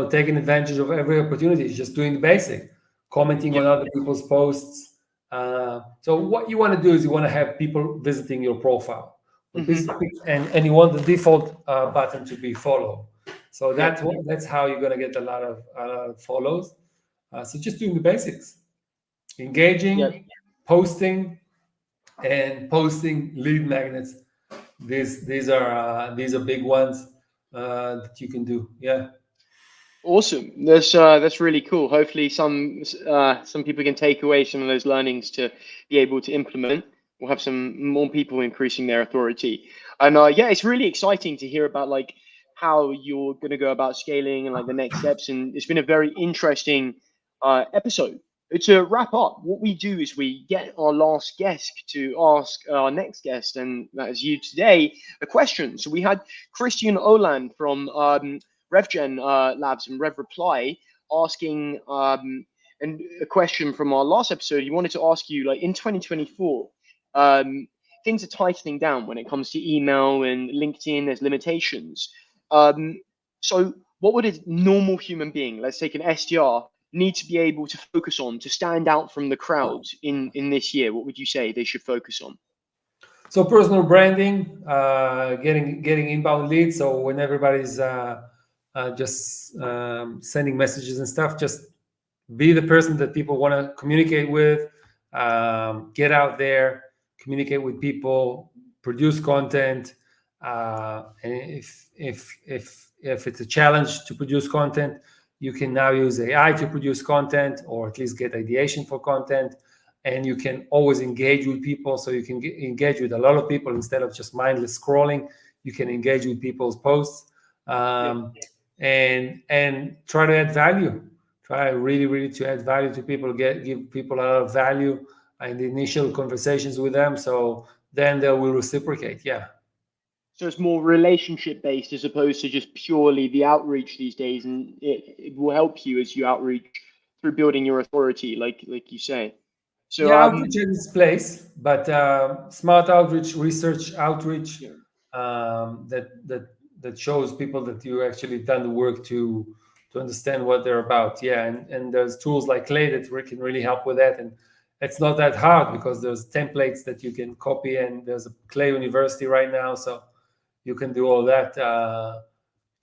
taking advantage of every opportunity. Just doing the basic, commenting on Yep. other people's posts. So what you want to do is you want to have people visiting your profile, Hmm. and you want the default button to be follow. So Yep. that's how you're going to get a lot of follows. So just doing the basics, Yep. engaging, posting, and posting lead magnets. These are big ones that you can do. Yeah. Awesome. That's really cool. Hopefully, some people can take away some of those learnings to be able to implement. We'll have some more people increasing their authority, and yeah, it's really exciting to hear about like how you're going to go about scaling and like the next steps. And it's been a very interesting episode. To wrap up, what we do is we get our last guest to ask our next guest, and that is you today, a question. So we had Christian Oland from RevGen Labs and Rev Reply asking and a question from our last episode. He wanted to ask you, like in 2024, um, things are tightening down when it comes to email and LinkedIn. There's limitations. So, what would a normal human being, let's take an SDR, need to be able to focus on to stand out from the crowd in this year? What would you say they should focus on? So personal branding, getting inbound leads. So when everybody's just sending messages and stuff, just be the person that people want to communicate with. Get out there, communicate with people, produce content. And if it's a challenge to produce content, you can now use AI to produce content, or at least get ideation for content. And you can always engage with people, so you can engage with a lot of people instead of just mindless scrolling. You can engage with people's posts, Yeah. and try to add value. Try really to add value to people. Give people a lot of value in the initial conversations with them, so then they will reciprocate. Yeah. So it's more relationship based as opposed to just purely the outreach these days, and it will help you as you outreach through building your authority, like you say. So Yeah, outreach has its place, but smart outreach, research outreach, yeah, that shows people that you actually done the work to understand what they're about. Yeah, and there's tools like Clay that can really help with that, and it's not that hard because there's templates that you can copy, and there's a Clay University right now, so you can do all that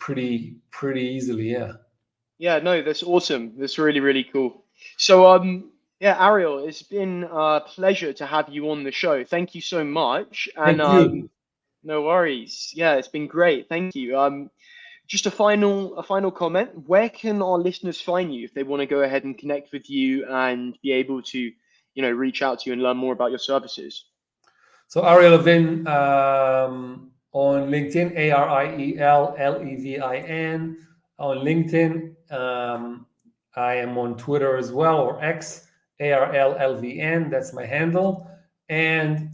pretty easily. Yeah. yeah, no, that's awesome. That's really cool. So yeah, Ariel, it's been a pleasure to have you on the show. Thank you so much, and Thank you. no worries. Yeah, it's been great. Thank you. Just a final comment. Where can our listeners find you if they want to go ahead and connect with you and be able to, reach out to you and learn more about your services? So Ariel Levin, on LinkedIn, ArielLevin on LinkedIn. I am on Twitter as well, or X, ARLLVN. That's my handle. And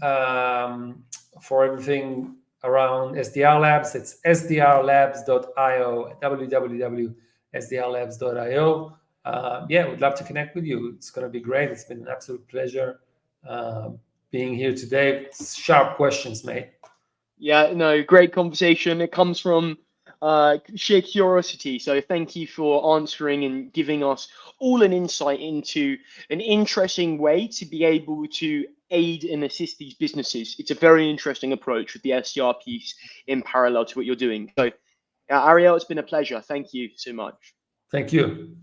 for everything around SDR Labs, it's sdrlabs.io, www.sdrlabs.io. Yeah, we'd love to connect with you. It's going to be great. It's been an absolute pleasure being here today. Sharp questions, mate. Yeah, no, great conversation. It comes from sheer curiosity. So thank you for answering and giving us all an insight into an interesting way to be able to aid and assist these businesses. It's a very interesting approach with the SDR piece in parallel to what you're doing. So, Ariel, it's been a pleasure. Thank you so much. Thank you.